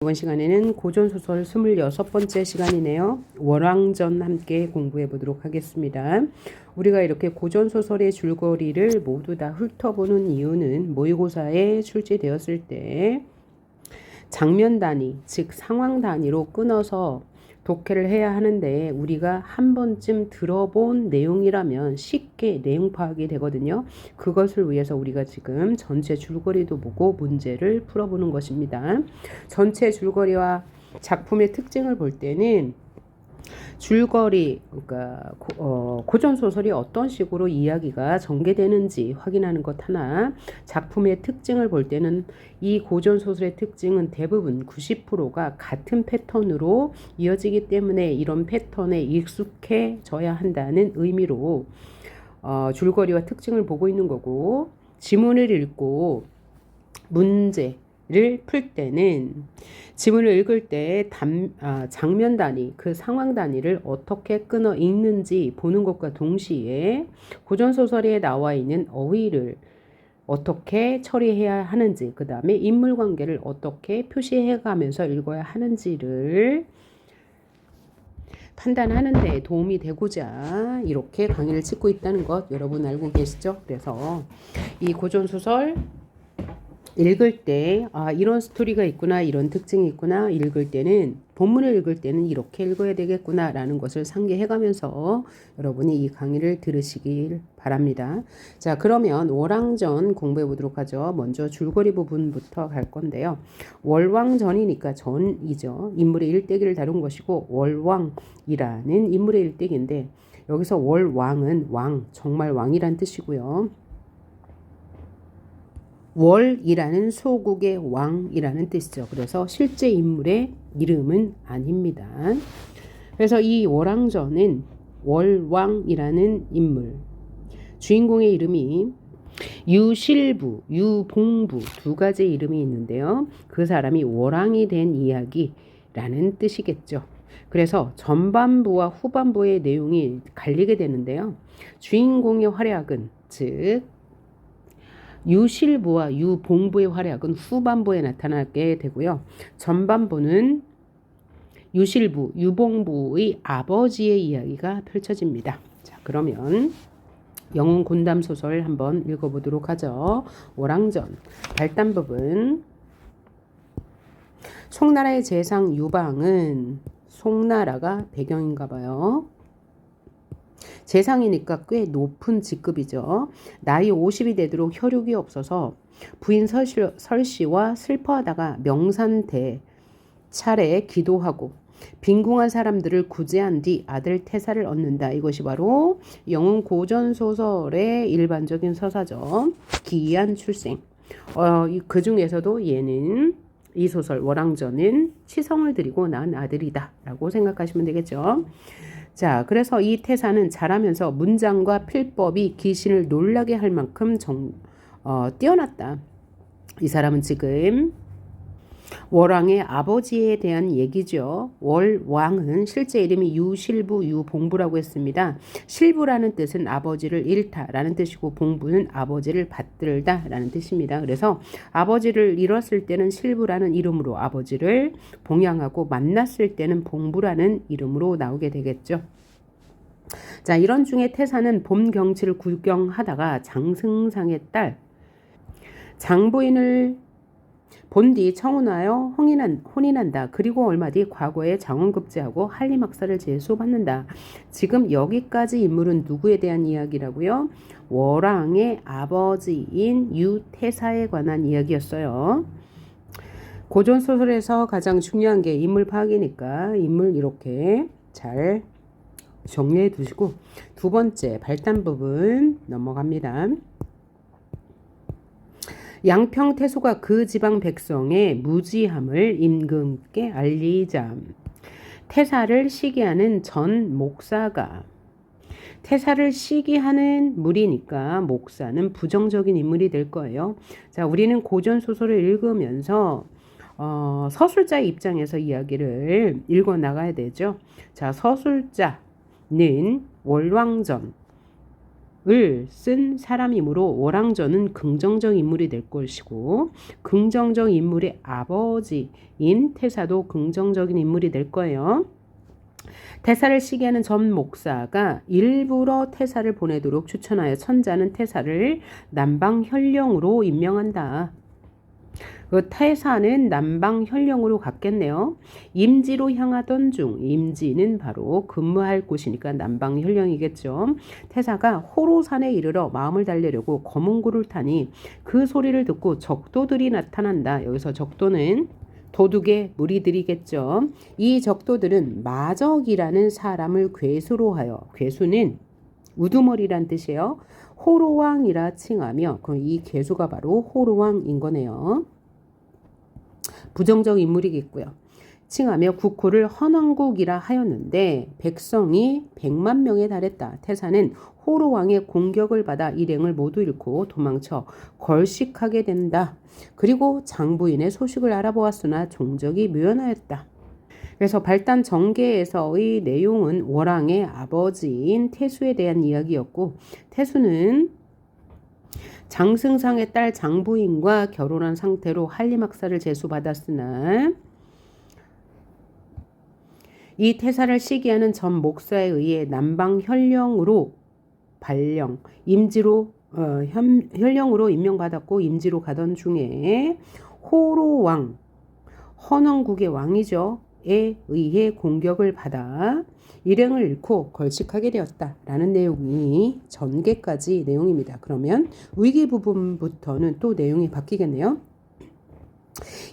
이번 시간에는 고전소설 26번째 시간이네요. 월왕전 함께 공부해 보도록 하겠습니다. 우리가 이렇게 고전소설의 줄거리를 모두 다 훑어보는 이유는 모의고사에 출제되었을 때 장면 단위, 즉 상황 단위로 끊어서 독해를 해야 하는데 우리가 한 번쯤 들어본 내용이라면 쉽게 내용 파악이 되거든요. 그것을 위해서 우리가 지금 전체 줄거리도 보고 문제를 풀어보는 것입니다. 전체 줄거리와 작품의 특징을 볼 때는 줄거리, 그러니까 고전소설이 어떤 식으로 이야기가 전개되는지 확인하는 것 하나, 작품의 특징을 볼 때는 이 고전소설의 특징은 대부분 90%가 같은 패턴으로 이어지기 때문에 이런 패턴에 익숙해져야 한다는 의미로 줄거리와 특징을 보고 있는 거고, 지문을 읽고 문제를 풀 때는 지문을 읽을 때 장면 단위, 그 상황 단위를 어떻게 끊어 읽는지 보는 것과 동시에 고전소설에 나와 있는 어휘를 어떻게 처리해야 하는지, 그 다음에 인물관계를 어떻게 표시해 가면서 읽어야 하는지를 판단하는 데 도움이 되고자 이렇게 강의를 찍고 있다는 것 여러분 알고 계시죠? 그래서 이 고전소설 읽을 때 이런 스토리가 있구나, 이런 특징이 있구나, 읽을 때는 본문을 읽을 때는 이렇게 읽어야 되겠구나 라는 것을 상기해가면서 여러분이 이 강의를 들으시길 바랍니다. 자, 그러면 월왕전 공부해 보도록 하죠. 먼저 줄거리 부분부터 갈 건데요. 월왕전이니까 전이죠. 인물의 일대기를 다룬 것이고 월왕이라는 인물의 일대기인데 여기서 월왕은 왕, 정말 왕이란 뜻이고요. 월이라는 소국의 왕이라는 뜻이죠. 그래서 실제 인물의 이름은 아닙니다. 그래서 이 월왕전은 월왕이라는 인물, 주인공의 이름이 유실부, 유봉부 두 가지 이름이 있는데요. 그 사람이 월왕이 된 이야기라는 뜻이겠죠. 그래서 전반부와 후반부의 내용이 갈리게 되는데요. 주인공의 활약은 즉 유실부와 유봉부의 활약은 후반부에 나타나게 되고요. 전반부는 유실부, 유봉부의 아버지의 이야기가 펼쳐집니다. 자, 그러면 영웅 곤담 소설 한번 읽어보도록 하죠. 월왕전 발단 부분. 송나라의 재상 유방은 송나라가 배경인가 봐요. 재상이니까 꽤 높은 직급이죠. 나이 50이 되도록 혈육이 없어서 부인 설씨와 슬퍼하다가 명산대 차례 기도하고 빈궁한 사람들을 구제한 뒤 아들 태사를 얻는다. 이것이 바로 영웅 고전소설의 일반적인 서사죠. 기이한 출생. 그 중에서도 얘는 이 소설 월왕전은 치성을 들이고 낳은 아들이다 라고 생각하시면 되겠죠. 자, 그래서 이 태사는 자라면서 문장과 필법이 귀신을 놀라게 할 만큼 뛰어났다. 이 사람은 지금 월왕의 아버지에 대한 얘기죠. 월왕은 실제 이름이 유실부, 유봉부라고 했습니다. 실부라는 뜻은 아버지를 잃다라는 뜻이고 봉부는 아버지를 받들다라는 뜻입니다. 그래서 아버지를 잃었을 때는 실부라는 이름으로 아버지를 봉양하고 만났을 때는 봉부라는 이름으로 나오게 되겠죠. 자, 이런 중에 태사는 봄 경치를 구경하다가 장승상의 딸 장부인을 본 뒤 청혼하여 혼인한다. 그리고 얼마 뒤 과거에 장원급제하고 한림학사를 제수받는다. 지금 여기까지 인물은 누구에 대한 이야기라고요? 월왕의 아버지인 유태사에 관한 이야기였어요. 고전소설에서 가장 중요한 게 인물 파악이니까 인물 이렇게 잘 정리해 두시고 두 번째 발단 부분 넘어갑니다. 양평태소가 그 지방 백성의 무지함을 임금께 알리자. 태사를 시기하는 전 목사가 태사를 시기하는 무리니까 목사는 부정적인 인물이 될 거예요. 자, 우리는 고전소설을 읽으면서 서술자의 입장에서 이야기를 읽어 나가야 되죠. 자, 서술자는 월왕전 을 쓴 사람이므로 월왕전은 긍정적 인물이 될 것이고 긍정적 인물의 아버지인 태사도 긍정적인 인물이 될 거예요. 태사를 시기하는 전 목사가 일부러 태사를 보내도록 추천하여 천자는 태사를 남방현령으로 임명한다. 그 태사는 남방현령으로 갔겠네요. 임지로 향하던 중, 임지는 바로 근무할 곳이니까 남방현령이겠죠. 태사가 호로산에 이르러 마음을 달래려고 검은고를 타니 그 소리를 듣고 적도들이 나타난다. 여기서 적도는 도둑의 무리들이겠죠. 이 적도들은 마적이라는 사람을 괴수로 하여, 괴수는 우두머리란 뜻이에요. 호로왕이라 칭하며 이 괴수가 바로 호로왕인 거네요. 부정적 인물이겠고요. 칭하며 국호를 헌왕국이라 하였는데 백성이 100만 명에 달했다. 태사는 호로왕의 공격을 받아 일행을 모두 잃고 도망쳐 걸식하게 된다. 그리고 장부인의 소식을 알아보았으나 종적이 묘연하였다. 그래서 발단 정계에서의 내용은 월왕의 아버지인 태수에 대한 이야기였고 태수는 장승상의 딸 장부인과 결혼한 상태로 한림학사를 제수받았으나 이 태사를 시기하는 전 목사에 의해 남방현령으로 발령, 임지로 현령으로 임명받았고 임지로 가던 중에 호로왕, 헌왕국의 왕이죠. 에 의해 공격을 받아 일행을 잃고 걸식하게 되었다라는 내용이 전개까지 내용입니다. 그러면 위기 부분부터는 또 내용이 바뀌겠네요.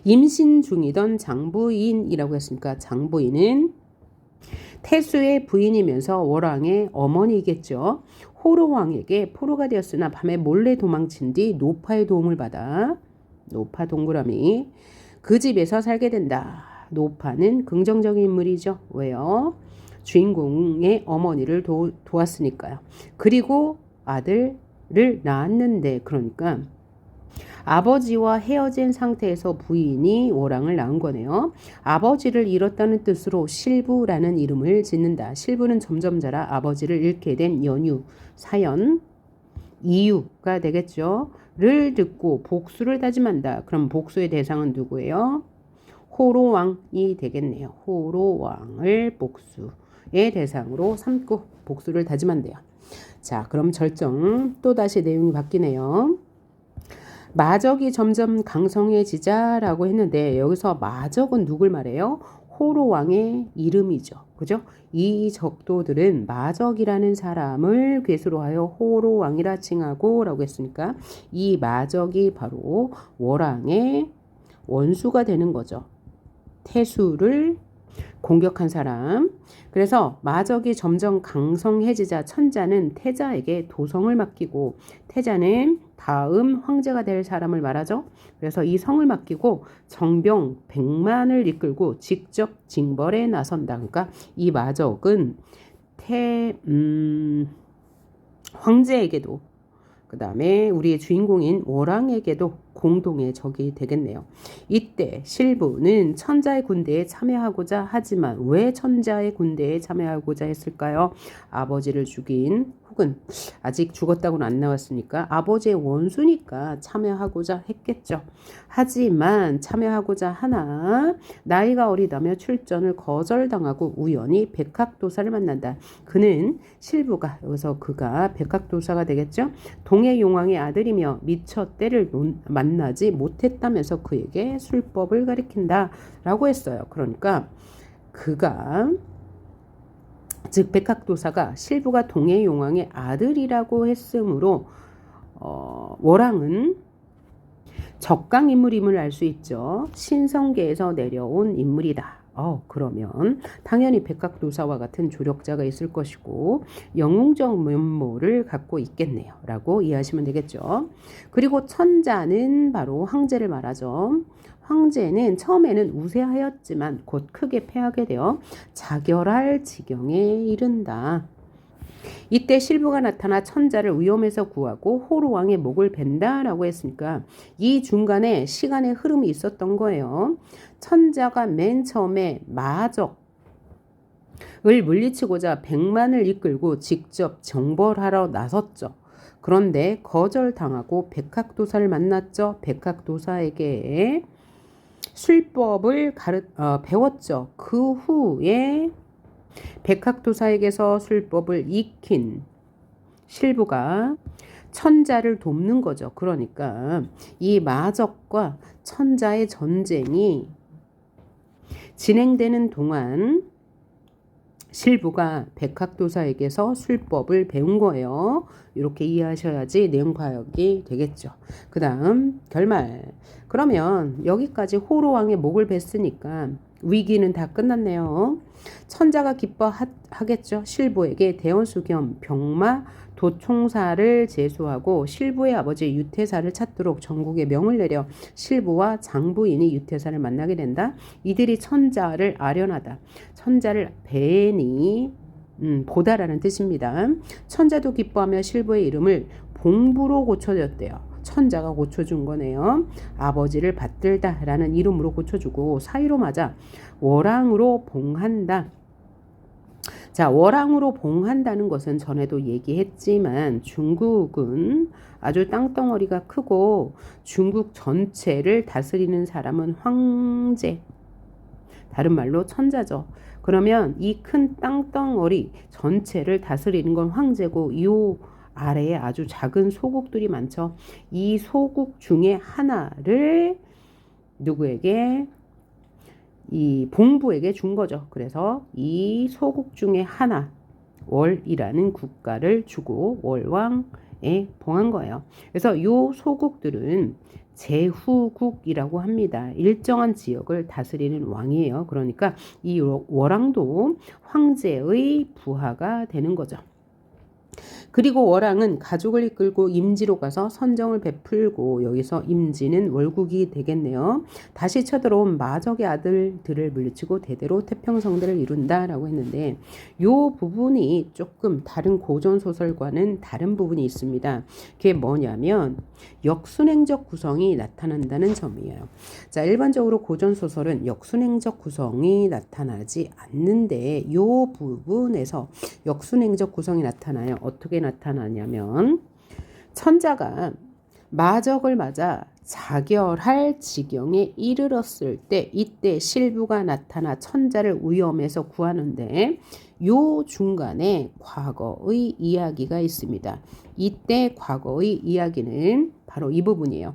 임신 중이던 장부인이라고 했으니까 장부인은 태수의 부인이면서 월왕의 어머니이겠죠. 호로왕에게 포로가 되었으나 밤에 몰래 도망친 뒤 노파의 도움을 받아 노파 동그라미 그 집에서 살게 된다. 노파는 긍정적인 인물이죠. 왜요? 주인공의 어머니를 도왔으니까요. 그리고 아들을 낳았는데 그러니까 아버지와 헤어진 상태에서 부인이 월왕을 낳은 거네요. 아버지를 잃었다는 뜻으로 실부라는 이름을 짓는다. 실부는 점점 자라 아버지를 잃게 된 연유, 사연, 이유가 되겠죠. 를 듣고 복수를 다짐한다. 그럼 복수의 대상은 누구예요? 호로왕이 되겠네요. 호로왕을 복수의 대상으로 삼고 복수를 다짐한대요. 자, 그럼 절정 또다시 내용이 바뀌네요. 마적이 점점 강성해지자라고 했는데 여기서 마적은 누굴 말해요? 호로왕의 이름이죠. 그죠? 이 적도들은 마적이라는 사람을 괴수로 하여 호로왕이라 칭하고 라고 했으니까 이 마적이 바로 월왕의 원수가 되는 거죠. 태수를 공격한 사람. 그래서 마적이 점점 강성해지자 천자는 태자에게 도성을 맡기고 태자는 다음 황제가 될 사람을 말하죠. 그래서 이 성을 맡기고 정병 100만을 이끌고 직접 징벌에 나선다. 그러니까 이 마적은 황제에게도 그 다음에 우리의 주인공인 월왕에게도 공동의 적이 되겠네요. 이때 실부는 천자의 군대에 참여하고자 하지만 왜 천자의 군대에 참여하고자 했을까요? 아버지를 죽인 혹은 아직 죽었다고는 안 나왔으니까 아버지의 원수니까 참여하고자 했겠죠. 하지만 참여하고자 하나 나이가 어리다며 출전을 거절당하고 우연히 백학도사를 만난다. 그는 실부가 여기서 그가 백학도사가 되겠죠. 동해용왕의 아들이며 미처 때를 만나지 못했다면서 그에게 술법을 가리킨다 라고 했어요. 그러니까 그가 즉 백학도사가 실부가 동해용왕의 아들이라고 했으므로 월왕은 적강 인물임을 알 수 있죠. 신성계에서 내려온 인물이다. 그러면 당연히 백학도사와 같은 조력자가 있을 것이고 영웅적 면모를 갖고 있겠네요. 라고 이해하시면 되겠죠. 그리고 천자는 바로 황제를 말하죠. 황제는 처음에는 우세하였지만 곧 크게 패하게 되어 자결할 지경에 이른다. 이때 실부가 나타나 천자를 위험에서 구하고 호로왕의 목을 벤다라고 했으니까 이 중간에 시간의 흐름이 있었던 거예요. 천자가 맨 처음에 마적을 물리치고자 100만을 이끌고 직접 정벌하러 나섰죠. 그런데 거절당하고 백학도사를 만났죠. 백학도사에게 술법을 배웠죠. 그 후에 백학도사에게서 술법을 익힌 실부가 천자를 돕는 거죠. 그러니까 이 마적과 천자의 전쟁이 진행되는 동안 실부가 백학도사에게서 술법을 배운 거예요. 이렇게 이해하셔야지 내용 파악이 되겠죠. 그 다음 결말. 그러면 여기까지 호로왕의 목을 뱄으니까 위기는 다 끝났네요. 천자가 기뻐하겠죠. 실부에게 대원수 겸 병마 도총사를 제수하고 실부의 아버지 유태사를 찾도록 전국에 명을 내려 실부와 장부인이 유태사를 만나게 된다. 이들이 천자를 아련하다. 천자를 뵈니 보다라는 뜻입니다. 천자도 기뻐하며 실부의 이름을 봉부로 고쳐줬대요. 천자가 고쳐준 거네요. 아버지를 받들다라는 이름으로 고쳐주고 사이로 맞아 월왕으로 봉한다. 자, 월왕으로 봉한다는 것은 전에도 얘기했지만 중국은 아주 땅덩어리가 크고 중국 전체를 다스리는 사람은 황제, 다른 말로 천자죠. 그러면 이 큰 땅덩어리 전체를 다스리는 건 황제고 이 아래에 아주 작은 소국들이 많죠. 이 소국 중에 하나를 누구에게? 이 봉부에게 준 거죠. 그래서 이 소국 중에 하나, 월이라는 국가를 주고 월왕에 봉한 거예요. 그래서 이 소국들은 제후국이라고 합니다. 일정한 지역을 다스리는 왕이에요. 그러니까 이 월왕도 황제의 부하가 되는 거죠. 그리고 월왕은 가족을 이끌고 임지로 가서 선정을 베풀고 여기서 임지는 월국이 되겠네요. 다시 쳐들어온 마적의 아들들을 물리치고 대대로 태평성대를 이룬다라고 했는데 이 부분이 조금 다른 고전소설과는 다른 부분이 있습니다. 그게 뭐냐면 역순행적 구성이 나타난다는 점이에요. 자, 일반적으로 고전소설은 역순행적 구성이 나타나지 않는데 이 부분에서 역순행적 구성이 나타나요. 어떻게 나타나냐면 천자가 마적을 맞아 자결할 지경에 이르렀을 때 이때 실부가 나타나 천자를 위험에서 구하는데 요 중간에 과거의 이야기가 있습니다. 이때 과거의 이야기는 바로 이 부분이에요.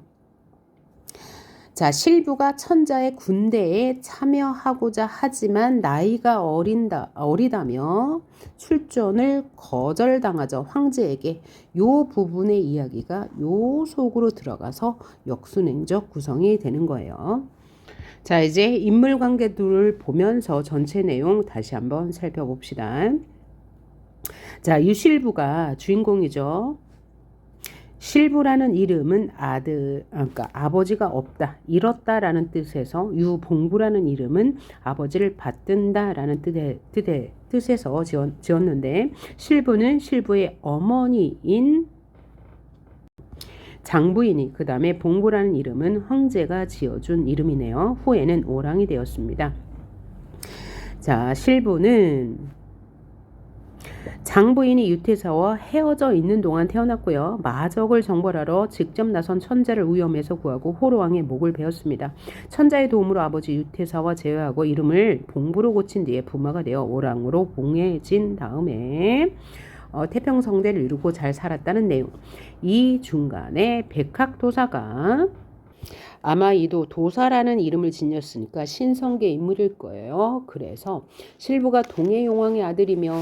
자, 실부가 천자의 군대에 참여하고자 하지만 나이가 어리다며 출전을 거절당하죠. 황제에게. 요 부분의 이야기가 요 속으로 들어가서 역순행적 구성이 되는 거예요. 자, 이제 인물관계들을 보면서 전체 내용 다시 한번 살펴봅시다. 자, 유실부가 주인공이죠. 실부라는 이름은 그러니까 아버지가 없다, 잃었다라는 뜻에서 유봉부라는 이름은 아버지를 받든다라는 뜻에서 지었는데 실부는 실부의 어머니인 장부인이 그 다음에 봉부라는 이름은 황제가 지어준 이름이네요. 후에는 오랑이 되었습니다. 자, 실부는 장부인이 유태사와 헤어져 있는 동안 태어났고요. 마적을 정벌하러 직접 나선 천자를 위험에서 구하고 호로왕의 목을 베었습니다. 천자의 도움으로 아버지 유태사와 제외하고 이름을 봉부로 고친 뒤에 부마가 되어 오랑으로 봉해진 다음에 태평성대를 이루고 잘 살았다는 내용. 이 중간에 백학도사가 아마 이도 도사라는 이름을 지녔으니까 신성계 인물일 거예요. 그래서 실부가 동해용왕의 아들이며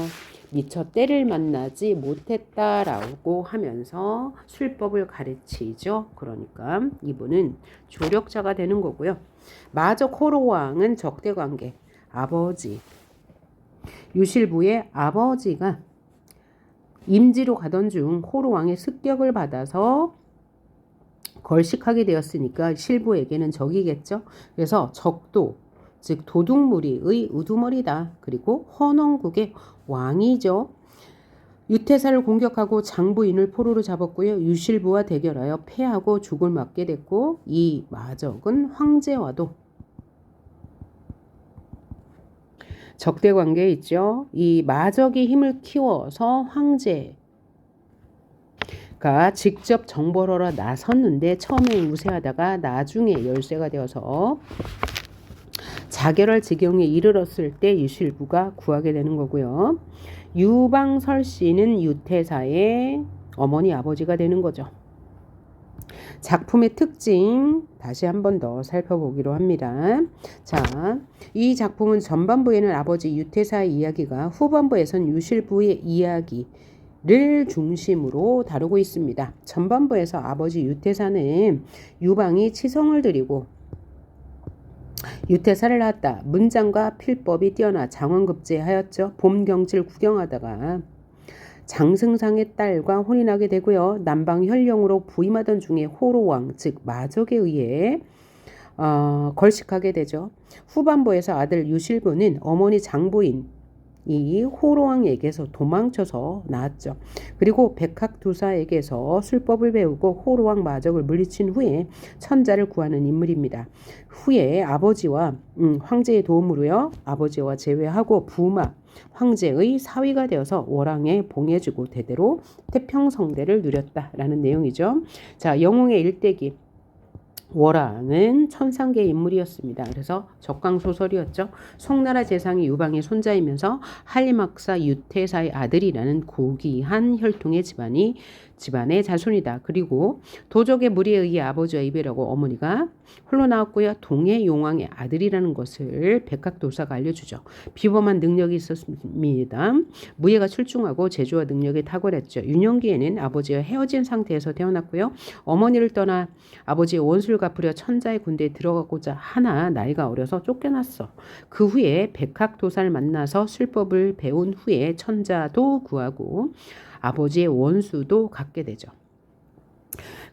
미처 때를 만나지 못했다라고 하면서 술법을 가르치죠. 그러니까 이분은 조력자가 되는 거고요. 마적 호로왕은 적대관계, 아버지 유실부의 아버지가 임지로 가던 중 호로왕의 습격을 받아서 걸식하게 되었으니까 실부에게는 적이겠죠. 그래서 적도, 즉 도둑무리의 우두머리다. 그리고 헌원국의 왕이죠. 유태사를 공격하고 장부인을 포로로 잡았고요. 유실부와 대결하여 패하고 죽을 맞게 됐고 이 마적은 황제와도 적대관계에 있죠. 이 마적이 힘을 키워서 황제가 직접 정벌하러 나섰는데 처음에 우세하다가 나중에 열세가 되어서 자결할 지경에 이르렀을 때 유실부가 구하게 되는 거고요. 유방설씨는 유태사의 어머니 아버지가 되는 거죠. 작품의 특징 다시 한 번 더 살펴보기로 합니다. 자, 이 작품은 전반부에는 아버지 유태사의 이야기가 후반부에선 유실부의 이야기를 중심으로 다루고 있습니다. 전반부에서 아버지 유태사는 유방이 치성을 드리고 유태사를 낳았다. 문장과 필법이 뛰어나 장원급제하였죠. 봄경치를 구경하다가 장승상의 딸과 혼인하게 되고요. 남방현령으로 부임하던 중에 호로왕 즉 마적에 의해 걸식하게 되죠. 후반부에서 아들 유실부는 어머니 장부인 이 호로왕에게서 도망쳐서 낳았죠. 그리고 백학두사에게서 술법을 배우고 호로왕 마적을 물리친 후에 천자를 구하는 인물입니다. 후에 아버지와 황제의 도움으로요. 아버지와 제외하고 부마 황제의 사위가 되어서 월왕에 봉해지고 대대로 태평성대를 누렸다라는 내용이죠. 자, 영웅의 일대기. 월왕은 천상계의 인물이었습니다. 그래서 적강소설이었죠. 송나라 재상이 유방의 손자이면서 한림학사 유태사의 아들이라는 고귀한 혈통의 집안의 자손이다. 그리고 도적의 무리에 의해 아버지와 이별하고 어머니가 홀로 나왔고요. 동해 용왕의 아들이라는 것을 백학도사가 알려주죠. 비범한 능력이 있었습니다. 무예가 출중하고 재주와 능력이 탁월했죠. 유년기에는 아버지와 헤어진 상태에서 태어났고요. 어머니를 떠나 아버지의 원수를 갚으려 천자의 군대에 들어가고자 하나 나이가 어려서 쫓겨났어. 그 후에 백학도사를 만나서 술법을 배운 후에 천자도 구하고 아버지의 원수도 갖게 되죠.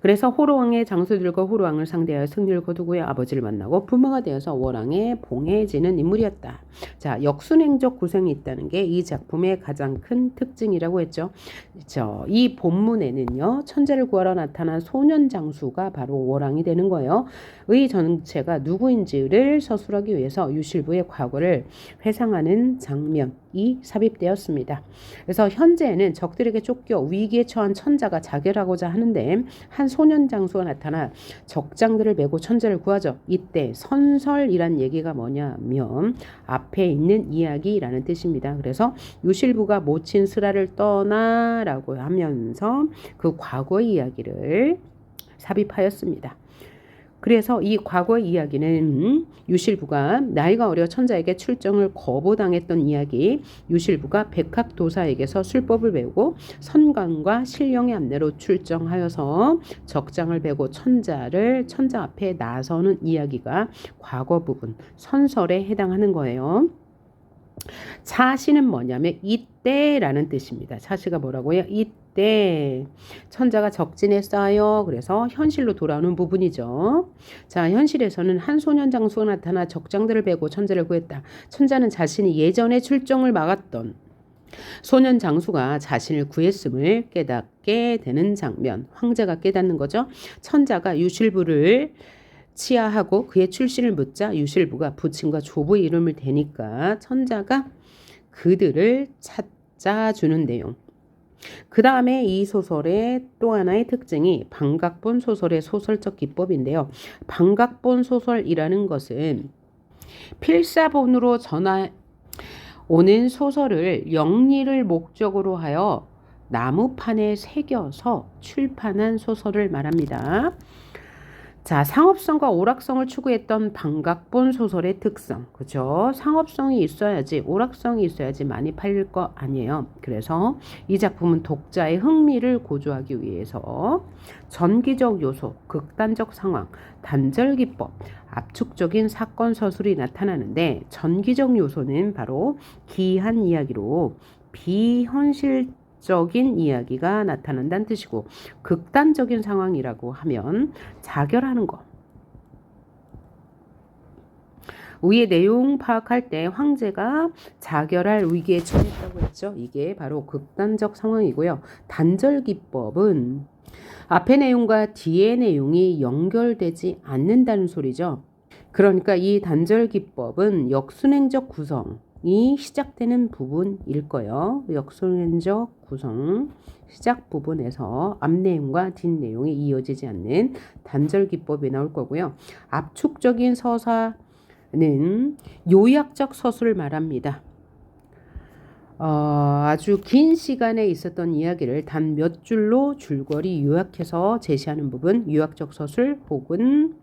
그래서 호로왕의 장수들과 호로왕을 상대하여 승리를 거두고요. 아버지를 만나고 부모가 되어서 월왕에 봉해지는 인물이었다. 자, 역순행적 구성이 있다는 게 이 작품의 가장 큰 특징이라고 했죠. 이 본문에는요. 천자를 구하러 나타난 소년 장수가 바로 월왕이 되는 거예요. 의 전체가 누구인지를 서술하기 위해서 유실부의 과거를 회상하는 장면이 삽입되었습니다. 그래서 현재는 적들에게 쫓겨 위기에 처한 천자가 자결하고자 하는데 한 소년 장수가 나타나 적장들을 메고 천자를 구하죠. 이때 선설이란 얘기가 뭐냐면 앞에 있는 이야기라는 뜻입니다. 그래서 유실부가 모친 스라를 떠나라고 하면서 그 과거의 이야기를 삽입하였습니다. 그래서 이 과거의 이야기는 유실부가 나이가 어려 천자에게 출정을 거부당했던 이야기, 유실부가 백학도사에게서 술법을 배우고 선관과 신령의 안내로 출정하여서 적장을 베고 천자 앞에 나서는 이야기가 과거 부분, 선설에 해당하는 거예요. 차시는 뭐냐면 이때라는 뜻입니다. 차시가 뭐라고요? 이때 천자가 적진했어요. 그래서 현실로 돌아오는 부분이죠. 자, 현실에서는 한 소년 장수가 나타나 적장들을 베고 천자를 구했다. 천자는 자신이 예전에 출정을 막았던 소년 장수가 자신을 구했음을 깨닫게 되는 장면. 황제가 깨닫는 거죠. 천자가 유실부를 치하하고 그의 출신을 묻자 유실부가 부친과 조부의 이름을 대니까 천자가 그들을 찾아주는 내용. 그 다음에 이 소설의 또 하나의 특징이 방각본 소설의 소설적 기법인데요. 방각본 소설이라는 것은 필사본으로 전해오는 소설을 영리를 목적으로 하여 나무판에 새겨서 출판한 소설을 말합니다. 자, 상업성과 오락성을 추구했던 방각본 소설의 특성. 그죠? 상업성이 있어야지, 오락성이 있어야지 많이 팔릴 거 아니에요. 그래서 이 작품은 독자의 흥미를 고조하기 위해서 전기적 요소, 극단적 상황, 단절 기법, 압축적인 사건 서술이 나타나는데 전기적 요소는 바로 기이한 이야기로 비현실적인 이야기가 나타난다는 뜻이고, 극단적인 상황이라고 하면 자결하는 거. 위의 내용 파악할 때 황제가 자결할 위기에 처했다고 했죠. 이게 바로 극단적 상황이고요. 단절 기법은 앞의 내용과 뒤의 내용이 연결되지 않는다는 소리죠. 그러니까 이 단절 기법은 역순행적 구성이 시작되는 부분일 거예요. 역순행적 구성 시작 부분에서 앞 내용과 뒷 내용이 이어지지 않는 단절 기법이 나올 거고요. 압축적인 서사는 요약적 서술을 말합니다. 아주 긴 시간에 있었던 이야기를 단 몇 줄로 줄거리 요약해서 제시하는 부분, 요약적 서술 혹은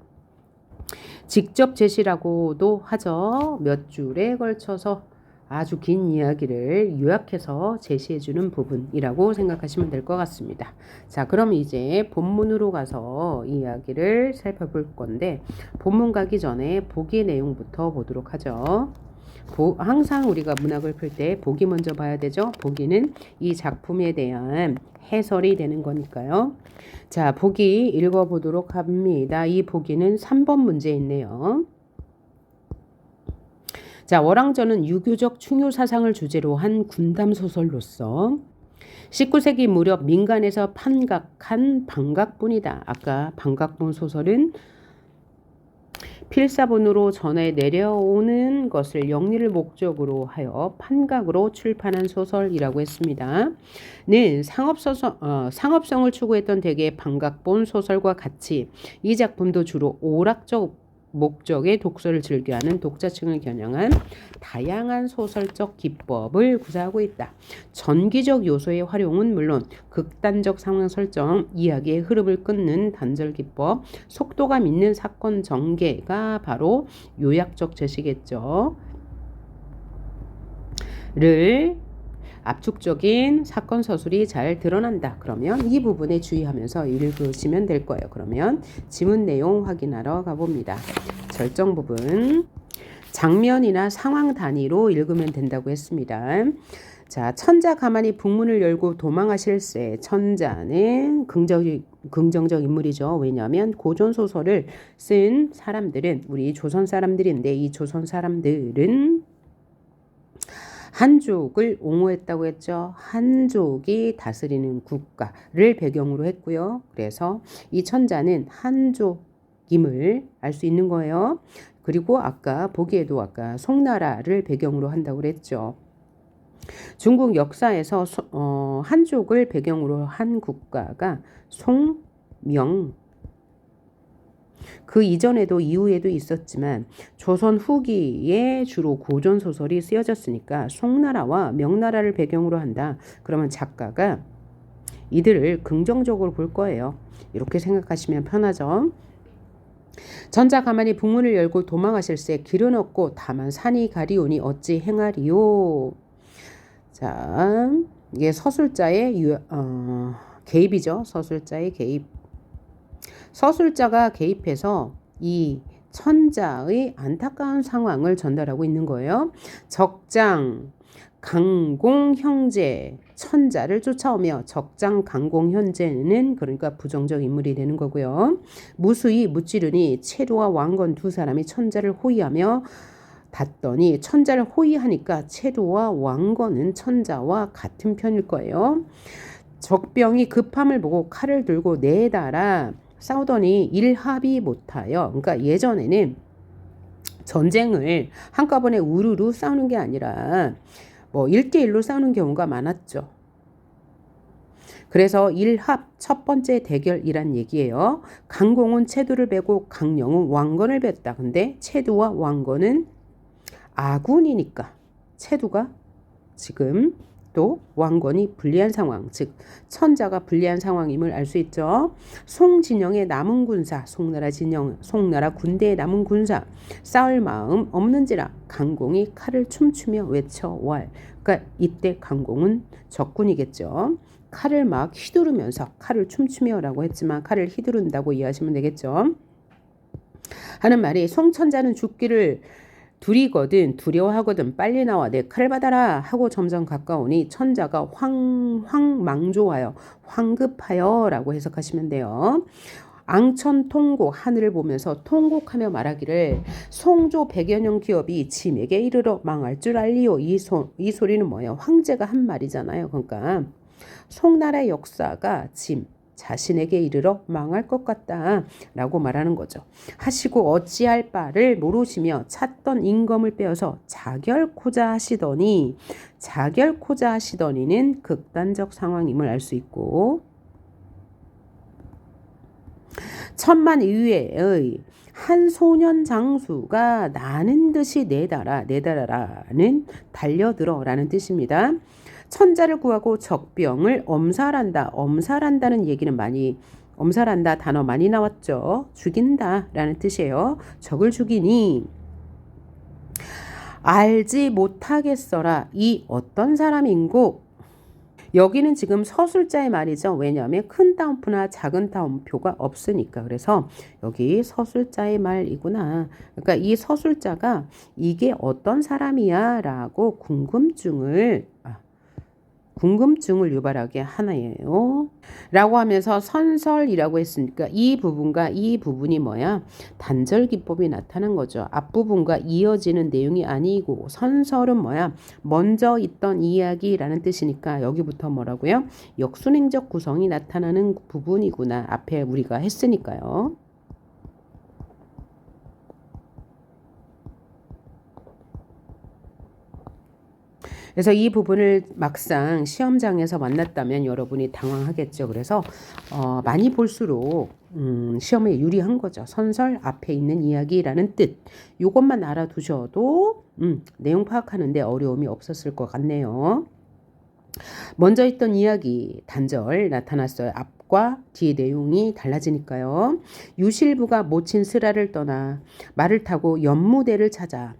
직접 제시라고도 하죠. 몇 줄에 걸쳐서 아주 긴 이야기를 요약해서 제시해주는 부분이라고 생각하시면 될 것 같습니다. 자, 그럼 이제 본문으로 가서 이야기를 살펴볼 건데, 본문 가기 전에 보기 내용부터 보도록 하죠. 항상 우리가 문학을 풀 때 보기 먼저 봐야 되죠. 보기는 이 작품에 대한 해설이 되는 거니까요. 자, 보기 읽어보도록 합니다. 이 보기는 3번 문제에 있네요. 자, 월왕전은 유교적 충효 사상을 주제로 한 군담 소설로서 19세기 무렵 민간에서 판각한 방각본이다. 아까 방각본 소설은 필사본으로 전해 내려오는 것을 영리를 목적으로 하여 판각으로 출판한 소설이라고 했습니다. 는 상업성을 추구했던 대개의 방각본 소설과 같이 이 작품도 주로 오락적 목적의 독서를 즐겨하는 독자층을 겨냥한 다양한 소설적 기법을 구사하고 있다. 전기적 요소의 활용은 물론 극단적 상황 설정, 이야기의 흐름을 끊는 단절 기법, 속도감 있는 사건 전개가 바로 요약적 제시겠죠. 를 압축적인 사건 서술이 잘 드러난다. 그러면 이 부분에 주의하면서 읽으시면 될 거예요. 그러면 지문 내용 확인하러 가봅니다. 절정 부분 장면이나 상황 단위로 읽으면 된다고 했습니다. 자, 천자 가만히 북문을 열고 도망하실세. 천자는 긍정적 인물이죠. 왜냐하면 고전 소설을 쓴 사람들은 우리 조선 사람들인데 이 조선 사람들은 한족을 옹호했다고 했죠. 한족이 다스리는 국가를 배경으로 했고요. 그래서 이 천자는 한족임을 알 수 있는 거예요. 그리고 아까 보기에도 아까 송나라를 배경으로 한다고 그랬죠. 중국 역사에서 한족을 배경으로 한 국가가 송명, 그 이전에도 이후에도 있었지만 조선 후기에 주로 고전 소설이 쓰여졌으니까 송나라와 명나라를 배경으로 한다. 그러면 작가가 이들을 긍정적으로 볼 거예요. 이렇게 생각하시면 편하죠. 전자 가만히 북문을 열고 도망하실세. 길은 없고 다만 산이 가리오니 어찌 행하리요. 자, 이게 서술자의 개입이죠. 서술자의 개입. 서술자가 개입해서 이 천자의 안타까운 상황을 전달하고 있는 거예요. 적장 강공 형제 천자를 쫓아오며 적장 강공 형제는 그러니까 부정적 인물이 되는 거고요. 무수히 무찌르니 체루와 왕건 두 사람이 천자를 호위하며 닿더니 천자를 호위하니까 체루와 왕건은 천자와 같은 편일 거예요. 적병이 급함을 보고 칼을 들고 내달아 싸우더니 일합이 못하여, 그러니까 예전에는 전쟁을 한꺼번에 우르르 싸우는 게 아니라 뭐 1대1로 싸우는 경우가 많았죠. 그래서 일합 첫 번째 대결이란 얘기예요. 강공은 체두를 베고 강령은 왕건을 뱄다. 근데 체두와 왕건은 아군이니까 체두가 지금 또 왕건이 불리한 상황, 즉 천자가 불리한 상황임을 알 수 있죠. 송진영의 남은 군사, 송나라 군대의 남은 군사, 싸울 마음 없는지라 강공이 칼을 춤추며 외쳐왈. 그러니까 이때 강공은 적군이겠죠. 칼을 막 휘두르면서 칼을 춤추며라고 했지만 칼을 휘두른다고 이해하시면 되겠죠. 하는 말이 송천자는 죽기를 두려워하거든 빨리 나와 내 칼을 받아라 하고 점점 가까우니 천자가 황망조하여 황급하여 라고 해석하시면 돼요. 앙천 통곡 하늘을 보면서 통곡하며 말하기를 송조 100여년 기업이 짐에게 이르러 망할 줄 알리오. 이 소리는 뭐예요? 황제가 한 말이잖아요. 그러니까 송나라의 역사가 자신에게 이르러 망할 것 같다 라고 말하는 거죠. 하시고 어찌할 바를 모르시며 찾던 임금을 빼어서 자결코자 하시더니는 극단적 상황임을 알 수 있고, 천만 이외의 한 소년 장수가 나는 듯이 내달아라는 달려들어라는 뜻입니다. 천자를 구하고 적병을 엄살한다는 얘기는 엄살한다 단어 많이 나왔죠. 죽인다라는 뜻이에요. 적을 죽이니 알지 못하겠어라. 이 어떤 사람인고. 여기는 지금 서술자의 말이죠. 왜냐하면 큰 따옴표나 작은 따옴표가 없으니까. 그래서 여기 서술자의 말이구나. 그러니까 이 서술자가 이게 어떤 사람이야 라고 궁금증을 유발하게 하나예요. 라고 하면서 선설이라고 했으니까 이 부분과 이 부분이 뭐야? 단절 기법이 나타난 거죠. 앞부분과 이어지는 내용이 아니고, 선설은 뭐야? 먼저 있던 이야기라는 뜻이니까 여기부터 뭐라고요? 역순행적 구성이 나타나는 부분이구나. 앞에 우리가 했으니까요. 그래서 이 부분을 막상 시험장에서 만났다면 여러분이 당황하겠죠. 그래서 많이 볼수록 시험에 유리한 거죠. 선설 앞에 있는 이야기라는 뜻. 이것만 알아두셔도 내용 파악하는데 어려움이 없었을 것 같네요. 먼저 있던 이야기 단절 나타났어요. 앞과 뒤의 내용이 달라지니까요. 유실부가 모친 스라를 떠나 말을 타고 연무대를 찾아.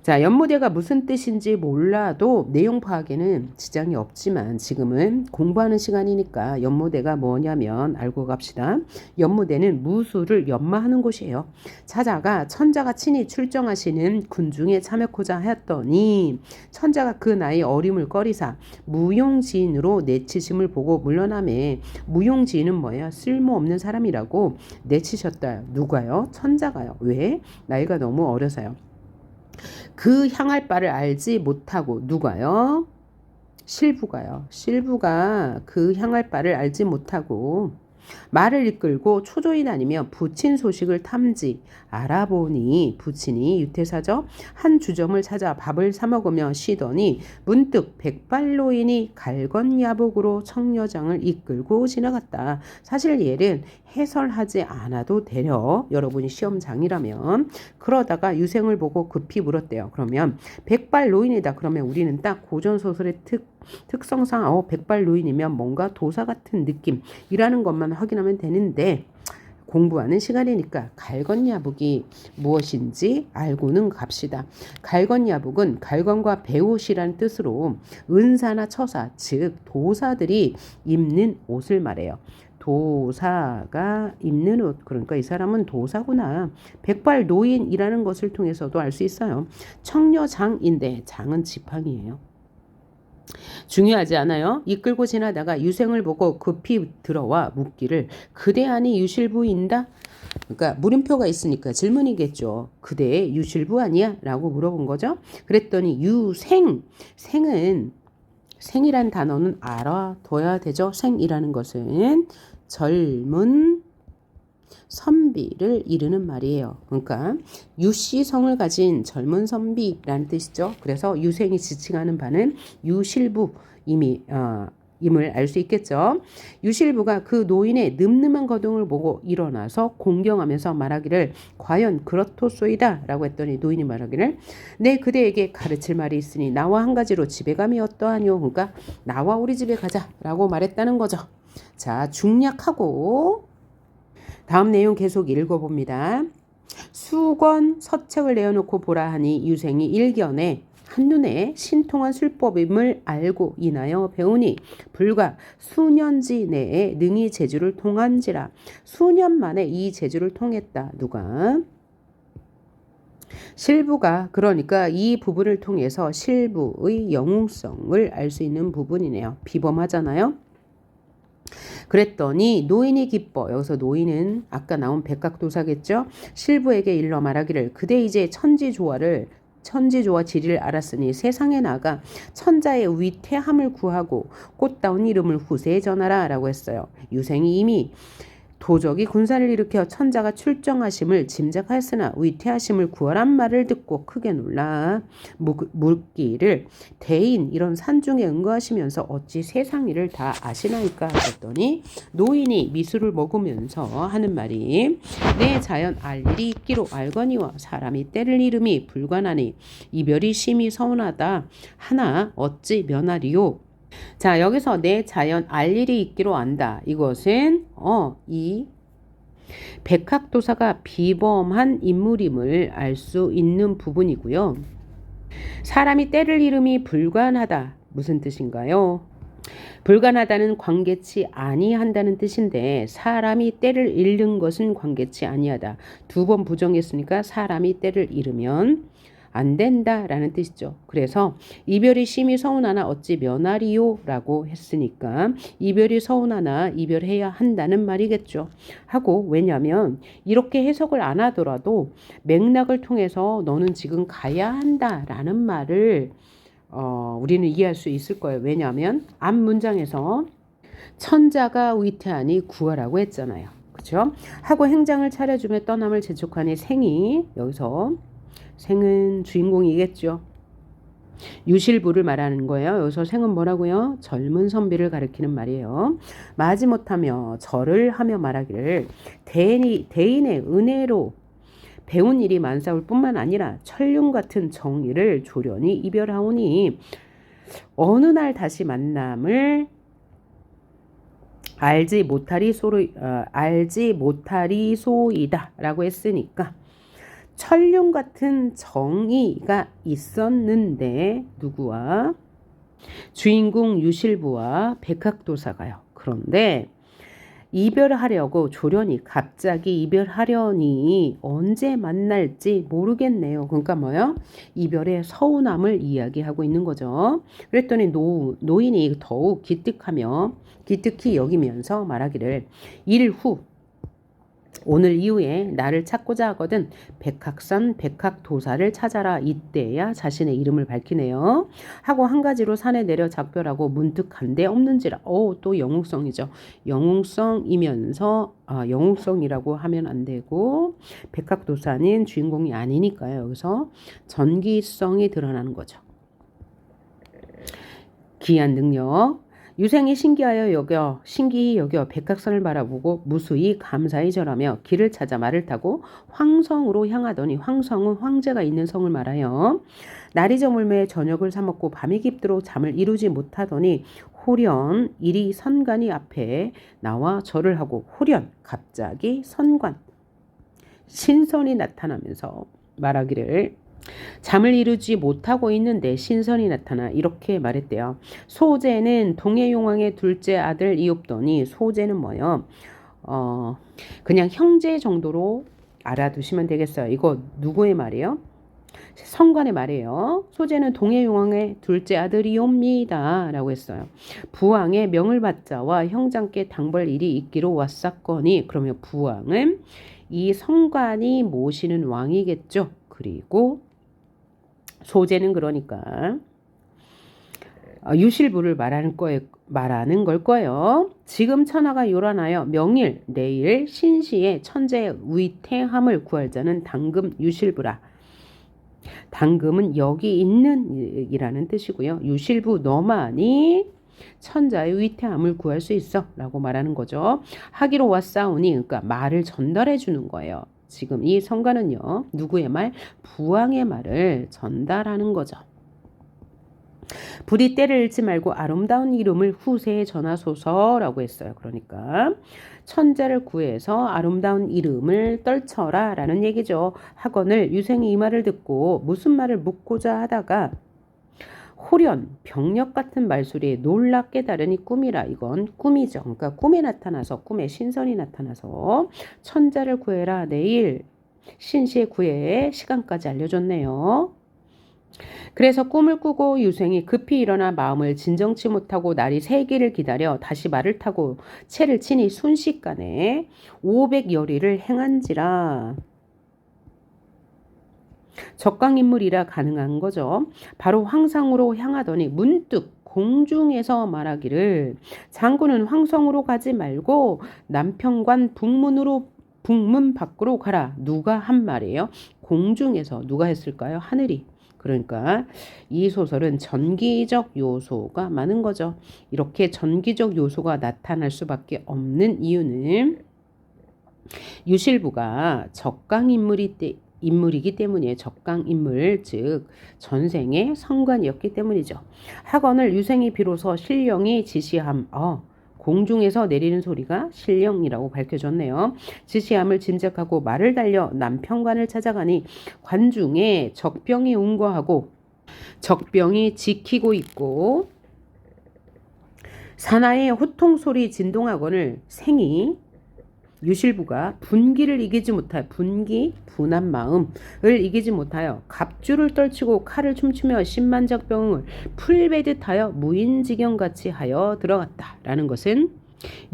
자, 연무대가 무슨 뜻인지 몰라도 내용 파악에는 지장이 없지만 지금은 공부하는 시간이니까 연무대가 뭐냐면 알고 갑시다. 연무대는 무술을 연마하는 곳이에요. 찾아가 천자가 친히 출정하시는 군중에 참여코자 하였더니 천자가 그 나이 어림을 꺼리사 무용지인으로 내치심을 보고 물러나매. 무용지인은 뭐야? 쓸모없는 사람이라고 내치셨다. 누가요? 천자가요. 왜? 나이가 너무 어려서요. 그 향할 바를 알지 못하고. 누가요? 실부가요. 실부가 그 향할 바를 알지 못하고 말을 이끌고 초조히 다니며 부친 소식을 탐지 알아보니 부친이 유태사죠. 한 주점을 찾아 밥을 사 먹으며 쉬더니 문득 백발노인이 갈건야복으로 청려장을 이끌고 지나갔다. 사실 얘는 해설하지 않아도 되려. 여러분이 시험장이라면. 그러다가 유생을 보고 급히 물었대요. 그러면 백발노인이다. 그러면 우리는 딱 고전소설의 특성상 백발노인이면 뭔가 도사 같은 느낌이라는 것만 확인하면 되는데, 공부하는 시간이니까 갈건야복이 무엇인지 알고는 갑시다. 갈건야복은 갈건과 배옷이란 뜻으로 은사나 처사, 즉 도사들이 입는 옷을 말해요. 도사가 입는 옷, 그러니까 이 사람은 도사구나. 백발노인이라는 것을 통해서도 알 수 있어요. 청려장인데 장은 지팡이에요. 중요하지 않아요? 이끌고 지나다가 유생을 보고 급히 들어와 묻기를 그대 아니 유실부인다? 그러니까 물음표가 있으니까 질문이겠죠. 그대 유실부 아니야? 라고 물어본 거죠. 그랬더니 생이란 단어는 알아둬야 되죠. 생이라는 것은 젊은 선비를 이르는 말이에요. 그러니까 유씨성을 가진 젊은 선비라는 뜻이죠. 그래서 유생이 지칭하는 바는 유실부 임을 알 수 있겠죠. 유실부가 그 노인의 늠름한 거동을 보고 일어나서 공경하면서 말하기를 과연 그렇소이다 라고 했더니 노인이 말하기를 내 그대에게 가르칠 말이 있으니 나와 한 가지로 집에 감이 어떠하뇨. 그러니까 나와 우리 집에 가자 라고 말했다는 거죠. 자, 중략하고 다음 내용 계속 읽어봅니다. 수권 서책을 내어놓고 보라 하니 유생이 일견에 한눈에 신통한 술법임을 알고 인하여 배우니 불과 수년지 내에 능히 제주를 통한지라. 수년 만에 이 제주를 통했다. 누가? 실부가. 그러니까 이 부분을 통해서 실부의 영웅성을 알 수 있는 부분이네요. 비범하잖아요. 그랬더니 노인이 기뻐. 여기서 노인은 아까 나온 백각도사겠죠. 실부에게 일러 말하기를 그대 이제 천지조화를 천지조와 지리를 알았으니 세상에 나가 천자의 위태함을 구하고 꽃다운 이름을 후세에 전하라 라고 했어요. 유생이 이미 도적이 군사를 일으켜 천자가 출정하심을 짐작하였으나 위태하심을 구하란 말을 듣고 크게 놀라 묻기를 대인 이런 산중에 응거하시면서 어찌 세상 일을 다 아시나이까 했더니 노인이 미술을 먹으면서 하는 말이 내 자연 알 일이 있기로 알거니와 사람이 때를 이름이 불관하니 이별이 심히 서운하다 하나 어찌 면하리요. 자, 여기서 내 자연 알 일이 있기로 안다. 이것은 이 백학도사가 비범한 인물임을 알 수 있는 부분이고요. 사람이 때를 이름이 불관하다. 무슨 뜻인가요? 불관하다는 관계치 아니한다는 뜻인데 사람이 때를 잃는 것은 관계치 아니하다. 두 번 부정했으니까 사람이 때를 잃으면 안 된다라는 뜻이죠. 그래서 이별이 심히 서운하나 어찌 면하리요 라고 했으니까 이별이 서운하나 이별해야 한다는 말이겠죠. 하고 왜냐하면 이렇게 해석을 안 하더라도 맥락을 통해서 너는 지금 가야 한다라는 말을 우리는 이해할 수 있을 거예요. 왜냐하면 앞 문장에서 천자가 위태하니 구하라고 했잖아요. 그렇죠? 하고 행장을 차려주며 떠남을 재촉하니 생이 여기서 생은 주인공이겠죠. 유실부를 말하는 거예요. 여기서 생은 뭐라고요? 젊은 선비를 가리키는 말이에요. 마지못하며 절을 하며 말하기를 대인의 은혜로 배운 일이 많사올 뿐만 아니라 천륜 같은 정의를 조련히 이별하오니 어느 날 다시 만남을 알지 못하리 소이다 라고 했으니까 천륜 같은 정의가 있었는데 누구와? 주인공 유실부와 백학도사가요. 그런데 이별하려고 조련이 갑자기 이별하려니 언제 만날지 모르겠네요. 그러니까 뭐요? 이별의 서운함을 이야기하고 있는 거죠. 그랬더니 노인이 더욱 기특히 여기면서 말하기를 일후 오늘 이후에 나를 찾고자 하거든 백학산 백학도사를 찾아라. 이때야 자신의 이름을 밝히네요. 하고 한 가지로 산에 내려 작별하고 문득 간데 없는지라. 또 영웅성이죠. 영웅성이면서 영웅성이라고 하면 안 되고 백학도사는 주인공이 아니니까요. 여기서 전기성이 드러나는 거죠. 기이한 능력. 유생이 신기히 여겨 백학산을 바라보고 무수히 감사히 절하며 길을 찾아 말을 타고 황성으로 향하더니 황성은 황제가 있는 성을 말하여 날이 저물매 저녁을 사 먹고 밤이 깊도록 잠을 이루지 못하더니 호련 이리 선관이 앞에 나와 절을 하고 호련 갑자기 선관 신선이 나타나면서 말하기를 잠을 이루지 못하고 있는데 신선이 나타나 이렇게 말했대요. 소제는 동해용왕의 둘째 아들 이옵더니 소제는 뭐요? 그냥 형제 정도로 알아두시면 되겠어요. 이거 누구의 말이에요? 성관의 말이에요. 소제는 동해용왕의 둘째 아들이옵니다 라고 했어요. 부왕의 명을 받자와 형장께 당벌 일이 있기로 왔사거니 그러면 부왕은 이 성관이 모시는 왕이겠죠. 그리고 소제는 그러니까 유실부를 말하는 걸 거예요. 지금 천하가 요란하여 명일 내일 신시에 천재의 위태함을 구할 자는 당금 유실부라. 당금은 여기 있는 이라는 뜻이고요. 유실부 너만이 천자의 위태함을 구할 수 있어 라고 말하는 거죠. 하기로 왔사오니 그러니까 말을 전달해 주는 거예요. 지금 이 성가는요. 누구의 말? 부왕의 말을 전달하는 거죠. 부디 때를 잃지 말고 아름다운 이름을 후세에 전하소서라고 했어요. 그러니까 천자를 구해서 아름다운 이름을 떨쳐라 라는 얘기죠. 하거늘 유생이 이 말을 듣고 무슨 말을 묻고자 하다가 호련, 병력 같은 말소리에 놀라 깨달으니 꿈이라. 이건 꿈이죠. 그러니까 꿈에 신선이 나타나서 천자를 구해라. 내일 신시의 구애에 시간까지 알려줬네요. 그래서 꿈을 꾸고 유생이 급히 일어나 마음을 진정치 못하고 날이 새기를 기다려 다시 말을 타고 채를 치니 순식간에 500여리를 행한지라. 적강인물이라 가능한 거죠. 바로 황상으로 향하더니 문득 공중에서 말하기를 장군은 황성으로 가지 말고 남편관 북문 밖으로 가라. 누가 한 말이에요? 공중에서 누가 했을까요? 하늘이. 그러니까 이 소설은 전기적 요소가 많은 거죠. 이렇게 전기적 요소가 나타날 수밖에 없는 이유는 유실부가 인물이기 때문이에요. 적강인물, 즉 전생의 성관이었기 때문이죠. 학원을 유생이 비로소 신령이 지시함. 공중에서 내리는 소리가 신령이라고 밝혀졌네요. 지시함을 짐작하고 말을 달려 남편관을 찾아가니 관중에 적병이 운거하고 적병이 지키고 있고 사나이의 호통소리 진동하거늘 생이 유실부가 분기를 이기지 못하여 분한 마음을 이기지 못하여 갑주를 떨치고 칼을 춤추며 신만적병을 풀베듯하여 무인지경같이 하여 들어갔다라는 것은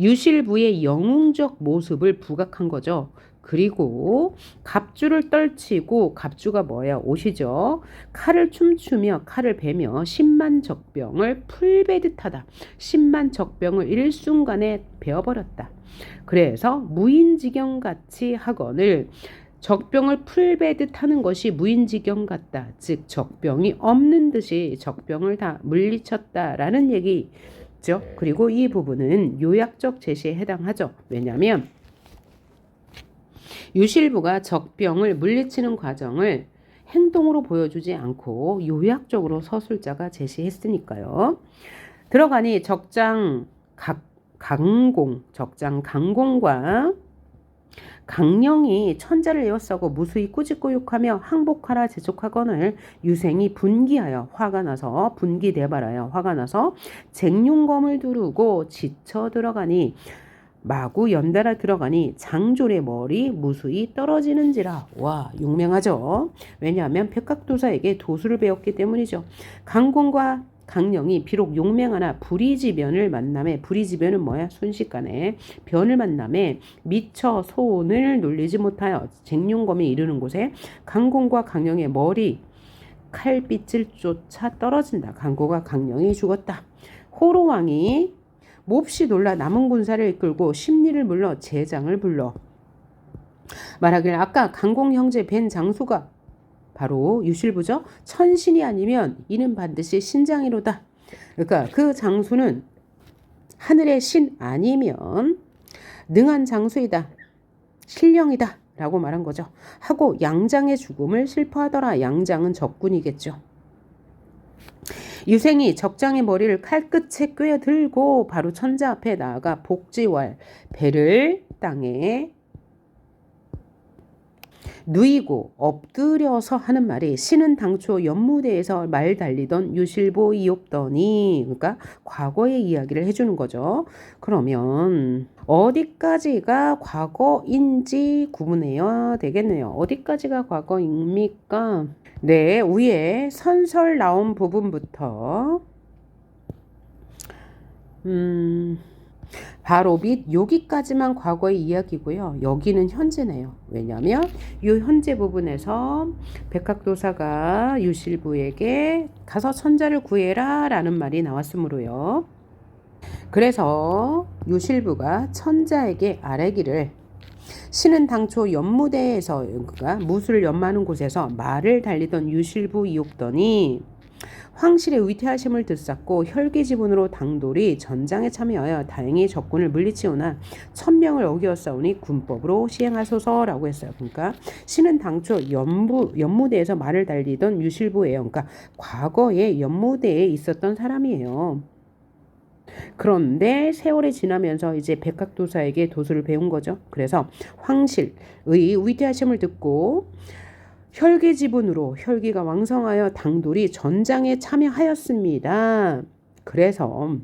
유실부의 영웅적 모습을 부각한 거죠. 그리고 갑주를 떨치고 갑주가 뭐예요? 옷이죠. 칼을 춤추며 칼을 베며 신만적병을 풀베듯하다. 신만적병을 일순간에 베어버렸다. 그래서 무인지경같이 하거늘 적병을 풀베듯 하는 것이 무인지경 같다. 즉 적병이 없는 듯이 적병을 다 물리쳤다라는 얘기죠. 그리고 이 부분은 요약적 제시에 해당하죠. 왜냐하면 유실부가 적병을 물리치는 과정을 행동으로 보여주지 않고 요약적으로 서술자가 제시했으니까요. 들어가니 적장 강공과 강령이 천자를 에워싸고 무수히 꾸짖고 욕하며 항복하라 재촉하거늘 유생이 분기하여 화가 나서 분기대발하여 화가 나서 쟁룡검을 두르고 지쳐 들어가니 마구 연달아 들어가니 장졸의 머리 무수히 떨어지는지라. 와, 용맹하죠. 왜냐하면 백각도사에게 도수를 배웠기 때문이죠. 강공과 강령이 비록 용맹하나 불의지변을 만남에, 불의지변은 뭐야? 순식간에 변을 만남에 미처 손을 놀리지 못하여 쟁룡검이 이르는 곳에 강공과 강령의 머리 칼빛을 쫓아 떨어진다. 강공과 강령이 죽었다. 호로왕이 몹시 놀라 남은 군사를 이끌고 심리를 물러 제장을 불러 말하길 아까 강공 형제 벤 장수가 바로 유실부죠. 천신이 아니면 이는 반드시 신장이로다. 그러니까 그 장수는 하늘의 신 아니면 능한 장수이다. 신령이다. 라고 말한 거죠. 하고 양장의 죽음을 슬퍼하더라. 양장은 적군이겠죠. 유생이 적장의 머리를 칼끝에 꿰어들고 바로 천자 앞에 나아가 복지왈 배를 땅에 누이고 엎드려서 하는 말이 신은 당초 연무대에서 말 달리던 유실보 이옵더니 그러니까 과거의 이야기를 해주는 거죠. 그러면 어디까지가 과거인지 구분해야 되겠네요. 어디까지가 과거입니까? 네, 위에 선설 나온 부분부터 바로 밑 여기까지만 과거의 이야기고요. 여기는 현재네요. 왜냐하면 이 현재 부분에서 백학도사가 유실부에게 가서 천자를 구해라 라는 말이 나왔으므로요. 그래서 유실부가 천자에게 아뢰기를 신은 당초 연무대에서 그가 무술을 연마하는 곳에서 말을 달리던 유실부 이옥더니 황실의 위태하심을 듣삭고 혈기지분으로 당돌이 전장에 참여하여 다행히 적군을 물리치우나 천명을 어기었사오니 군법으로 시행하소서라고 했어요. 그러니까 신은 당초 연무대에서 말을 달리던 유실부예요. 그러니까 과거에 연무대에 있었던 사람이에요. 그런데 세월이 지나면서 이제 백학도사에게 도수를 배운 거죠. 그래서 황실의 위대하심을 듣고 혈기지분으로 혈기가 왕성하여 당돌이 전장에 참여하였습니다. 그래서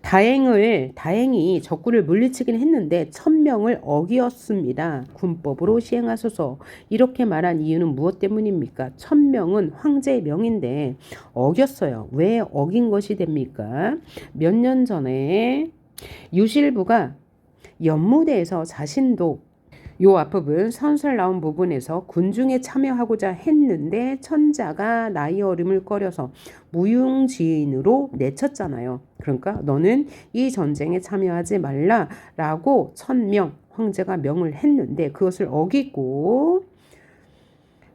다행히 적군을 물리치긴 했는데 천명을 어기었습니다. 군법으로 시행하소서. 이렇게 말한 이유는 무엇 때문입니까? 천명은 황제의 명인데 어겼어요. 왜 어긴 것이 됩니까? 몇 년 전에 유실부가 연무대에서 자신도 요 앞부분 선설 나온 부분에서 군중에 참여하고자 했는데 천자가 나이 어림을 꺼려서 무용지인으로 내쳤잖아요. 그러니까 너는 이 전쟁에 참여하지 말라라고 천명 황제가 명을 했는데 그것을 어기고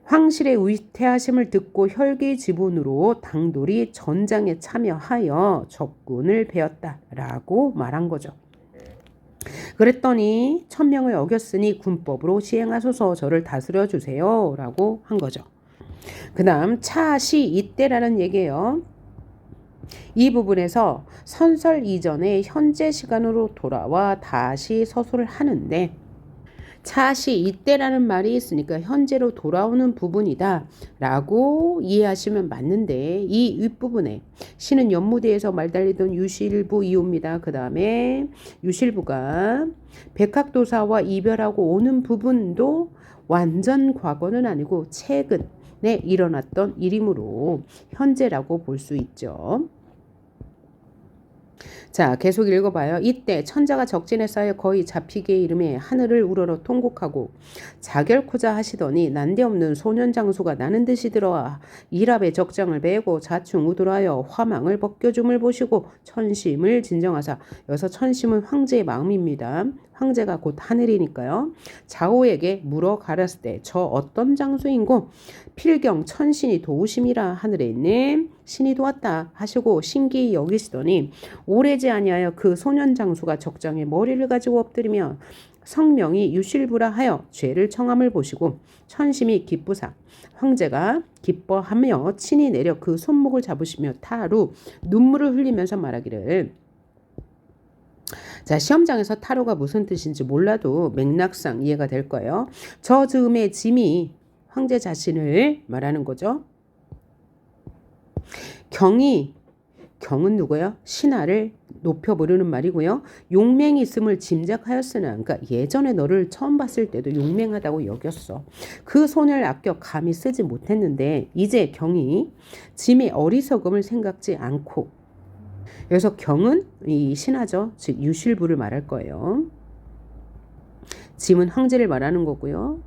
황실의 위태하심을 듣고 혈기지분으로 당돌이 전장에 참여하여 적군을 베었다라고 말한 거죠. 그랬더니 천명을 어겼으니 군법으로 시행하소서 저를 다스려 주세요 라고 한 거죠. 그 다음 차시 이때라는 얘기예요. 이 부분에서 선설 이전에 현재 시간으로 돌아와 다시 서술을 하는데 차시 이때라는 말이 있으니까 현재로 돌아오는 부분이다 라고 이해하시면 맞는데 이 윗부분에 신은 연무대에서 말달리던 유실부 이호입니다. 그 다음에 유실부가 백학도사와 이별하고 오는 부분도 완전 과거는 아니고 최근에 일어났던 일이므로 현재라고 볼 수 있죠. 자, 계속 읽어봐요. 이때 천자가 적진에 쌓여 거의 잡히게 이름에 하늘을 우러러 통곡하고 자결코자 하시더니 난데없는 소년장수가 나는 듯이 들어와 이랍의 적장을 베고 자충우돌하여 화망을 벗겨줌을 보시고 천심을 진정하사 여기서 천심은 황제의 마음입니다. 황제가 곧 하늘이니까요. 자오에게 물어 가랐을 때 저 어떤 장수인고 필경 천신이 도우심이라 하늘에 있는 신이 도왔다 하시고 신기 여기시더니 오래지 아니하여 그 소년 장수가 적장에 머리를 가지고 엎드리며 성명이 유실부라 하여 죄를 청함을 보시고 천심이 기쁘사 황제가 기뻐하며 친히 내려 그 손목을 잡으시며 타루 눈물을 흘리면서 말하기를 자, 시험장에서 타로가 무슨 뜻인지 몰라도 맥락상 이해가 될 거예요. 저 즈음의 짐이 황제 자신을 말하는 거죠. 경은 누구예요? 신하를 높여 부르는 말이고요. 용맹이 있음을 짐작하였으나 그러니까 예전에 너를 처음 봤을 때도 용맹하다고 여겼어. 그 손을 아껴 감히 쓰지 못했는데 이제 경이 짐의 어리석음을 생각지 않고 여기서 경은 이 신하죠. 즉 유실부를 말할 거예요. 짐은 황제를 말하는 거고요.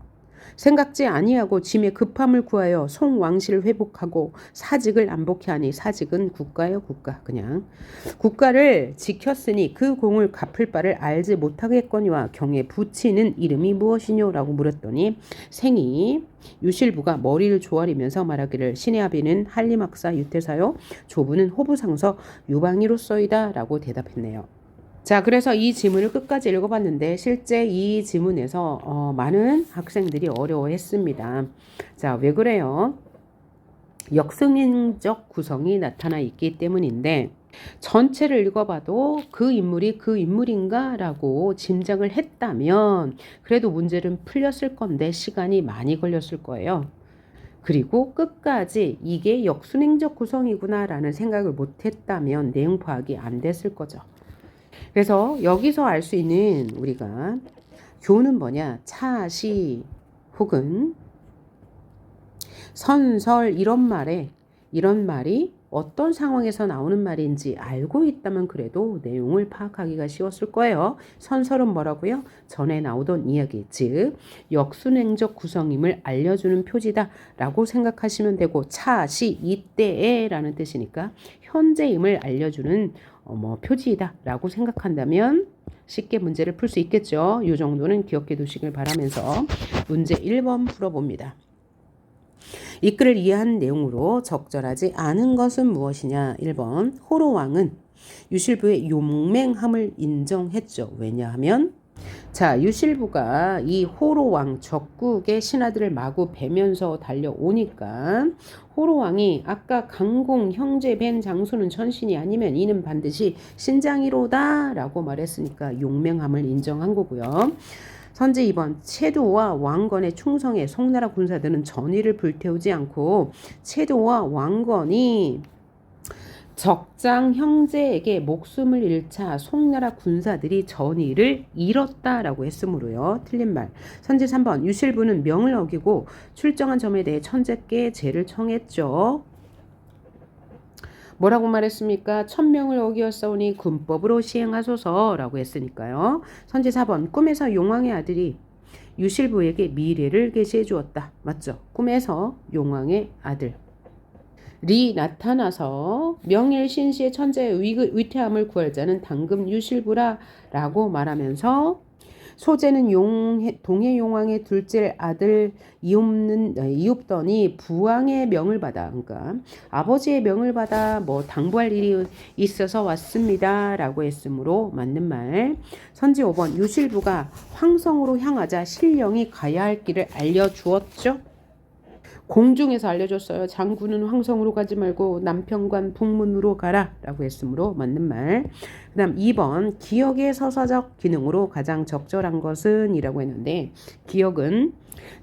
생각지 아니하고 짐의 급함을 구하여 송왕실을 회복하고 사직을 안복해 하니 사직은 국가요 국가 그냥 국가를 지켰으니 그 공을 갚을 바를 알지 못하겠거니와 경에 붙이는 이름이 무엇이뇨라고 물었더니 생이 유실부가 머리를 조아리면서 말하기를 신의 아비는 한림학사 유태사요 조부는 호부상서 유방이로서이다 라고 대답했네요. 자, 그래서 이 지문을 끝까지 읽어봤는데 실제 이 지문에서 많은 학생들이 어려워했습니다. 자, 왜 그래요? 역승인적 구성이 나타나 있기 때문인데 전체를 읽어봐도 그 인물이 그 인물인가 라고 짐작을 했다면 그래도 문제는 풀렸을 건데 시간이 많이 걸렸을 거예요. 그리고 끝까지 이게 역순행적 구성이구나 라는 생각을 못했다면 내용 파악이 안 됐을 거죠. 그래서 여기서 알 수 있는 우리가 교훈은 뭐냐? 차시 혹은 선설 이런 말이 어떤 상황에서 나오는 말인지 알고 있다면 그래도 내용을 파악하기가 쉬웠을 거예요. 선설은 뭐라고요? 전에 나오던 이야기, 즉 역순행적 구성임을 알려주는 표지다라고 생각하시면 되고 차시 이때에라는 뜻이니까 현재임을 알려주는 표지이다라고 생각한다면 쉽게 문제를 풀 수 있겠죠. 이 정도는 기억해 두시길 바라면서 문제 1번 풀어봅니다. 이 글을 이해한 내용으로 적절하지 않은 것은 무엇이냐? 1번 호로왕은 유실부의 용맹함을 인정했죠. 왜냐하면 자 유실부가 이 호로왕 적국의 신하들을 마구 베면서 달려오니까 호로왕이 아까 강공 형제 벤 장수는 천신이 아니면 이는 반드시 신장이로다 라고 말했으니까 용맹함을 인정한 거고요. 선제 2번 채도와 왕건의 충성에 송나라 군사들은 전의를 불태우지 않고 채도와 왕건이 적장 형제에게 목숨을 잃자 송나라 군사들이 전의를 잃었다라고 했으므로요. 틀린 말. 선제 3번 유실부는 명을 어기고 출정한 점에 대해 천재께 죄를 청했죠. 뭐라고 말했습니까? 천명을 어기었사오니 군법으로 시행하소서라고 했으니까요. 선제 4번 꿈에서 용왕의 아들이 유실부에게 미래를 계시해 주었다. 맞죠? 꿈에서 용왕의 아들 리 나타나서 명일신시의 천재의 위태함을 구할 자는 당금 유실부라 라고 말하면서 소재는 동해 용왕의 둘째 아들 이옵더니 부왕의 명을 받아, 그러니까 아버지의 명을 받아 뭐 당부할 일이 있어서 왔습니다 라고 했으므로 맞는 말. 선지 5번 유실부가 황성으로 향하자 신령이 가야 할 길을 알려주었죠. 공중에서 알려줬어요. 장군은 황성으로 가지 말고 남편관 북문으로 가라 라고 했으므로 맞는 말. 그 다음 2번 기억의 서사적 기능으로 가장 적절한 것은 이라고 했는데 기억은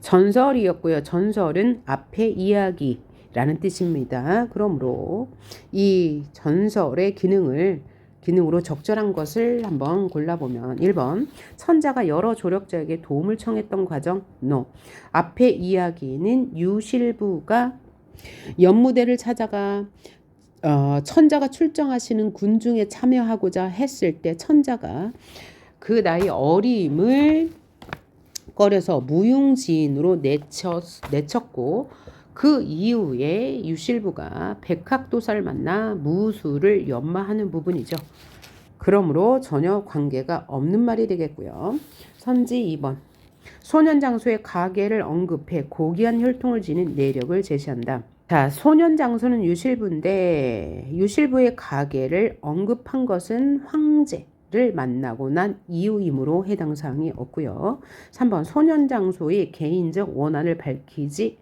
전설이었고요. 전설은 앞의 이야기라는 뜻입니다. 그러므로 이 전설의 기능으로 적절한 것을 한번 골라보면 1번 천자가 여러 조력자에게 도움을 청했던 과정 NO. 앞의 이야기는 유실부가 연무대를 찾아가 천자가 출정하시는 군중에 참여하고자 했을 때 천자가 그 나이 어림을 꺼려서 무용지인으로 내쳤고 그 이후에 유실부가 백학도사를 만나 무술을 연마하는 부분이죠. 그러므로 전혀 관계가 없는 말이 되겠고요. 선지 2번 소년장소의 가계를 언급해 고귀한 혈통을 지닌 내력을 제시한다. 자, 소년장소는 유실부인데 유실부의 가계를 언급한 것은 황제를 만나고 난 이후이므로 해당 사항이 없고요. 3번 소년장소의 개인적 원한을 밝히지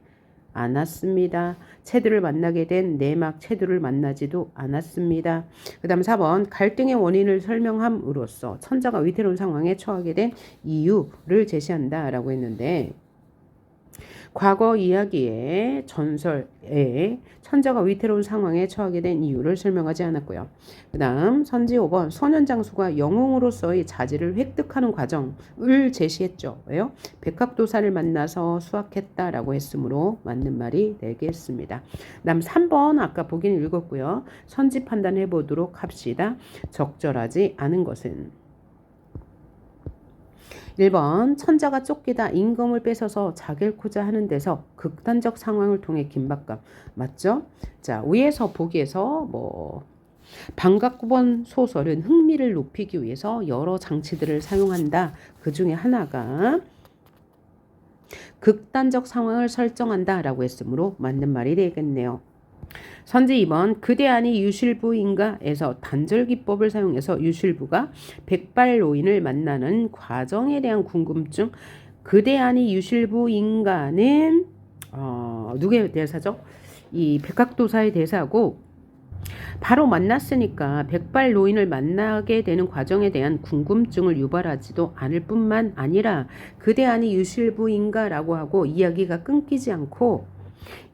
않았습니다. 체두를 만나게 된 내막 체두를 만나지도 않았습니다. 그 다음 4번 갈등의 원인을 설명함으로써 천자가 위태로운 상황에 처하게 된 이유를 제시한다 라고 했는데 과거 이야기의 전설에 천자가 위태로운 상황에 처하게 된 이유를 설명하지 않았고요. 그 다음 선지 5번 소년장수가 영웅으로서의 자질을 획득하는 과정을 제시했죠. 왜요? 백학도사를 만나서 수학했다라고 했으므로 맞는 말이 되겠습니다. 그 다음 3번 아까 보긴 읽었고요. 선지 판단해 보도록 합시다. 적절하지 않은 것은 1번 천자가 쫓기다 임금을 뺏어서 자결코자 하는 데서 극단적 상황을 통해 긴박감. 맞죠? 자, 위에서 보기에서 반각구본 소설은 흥미를 높이기 위해서 여러 장치들을 사용한다. 그 중에 하나가 극단적 상황을 설정한다 라고 했으므로 맞는 말이 되겠네요. 선지 2번 그대 아니 유실부인가에서 단절기법을 사용해서 유실부가 백발노인을 만나는 과정에 대한 궁금증. 그대 아니 유실부인가는 누구의 대사죠? 이 백학도사의 대사고 바로 만났으니까 백발노인을 만나게 되는 과정에 대한 궁금증을 유발하지도 않을 뿐만 아니라 그대 아니 유실부인가라고 하고 이야기가 끊기지 않고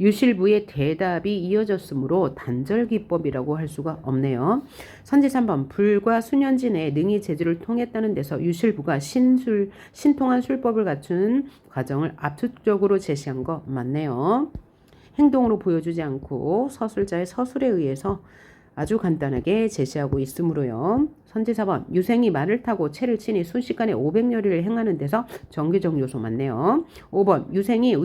유실부의 대답이 이어졌으므로 단절기법이라고 할 수가 없네요. 선지 3번 불과 수년진의 능히 제주를 통했다는 데서 유실부가 신통한 술법을 갖추는 과정을 압축적으로 제시한 거 맞네요. 행동으로 보여주지 않고 서술자의 서술에 의해서 아주 간단하게 제시하고 있으므로요. 선지 4번 유생이 말을 타고 채를 치니 순식간에 500여리를 행하는 데서 정기적 요소 맞네요. 5번 유생이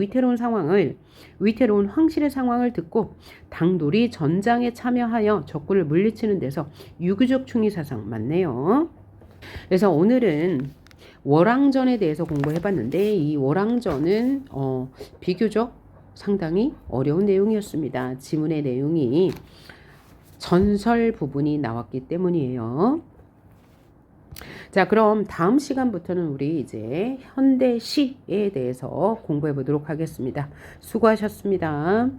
위태로운 황실의 상황을 듣고 당돌이 전장에 참여하여 적군을 물리치는 데서 유교적 충의사상 맞네요. 그래서 오늘은 월왕전에 대해서 공부해봤는데 이 월왕전은 비교적 상당히 어려운 내용이었습니다. 지문의 내용이 전설 부분이 나왔기 때문이에요. 자, 그럼 다음 시간부터는 우리 이제 현대시에 대해서 공부해 보도록 하겠습니다. 수고하셨습니다.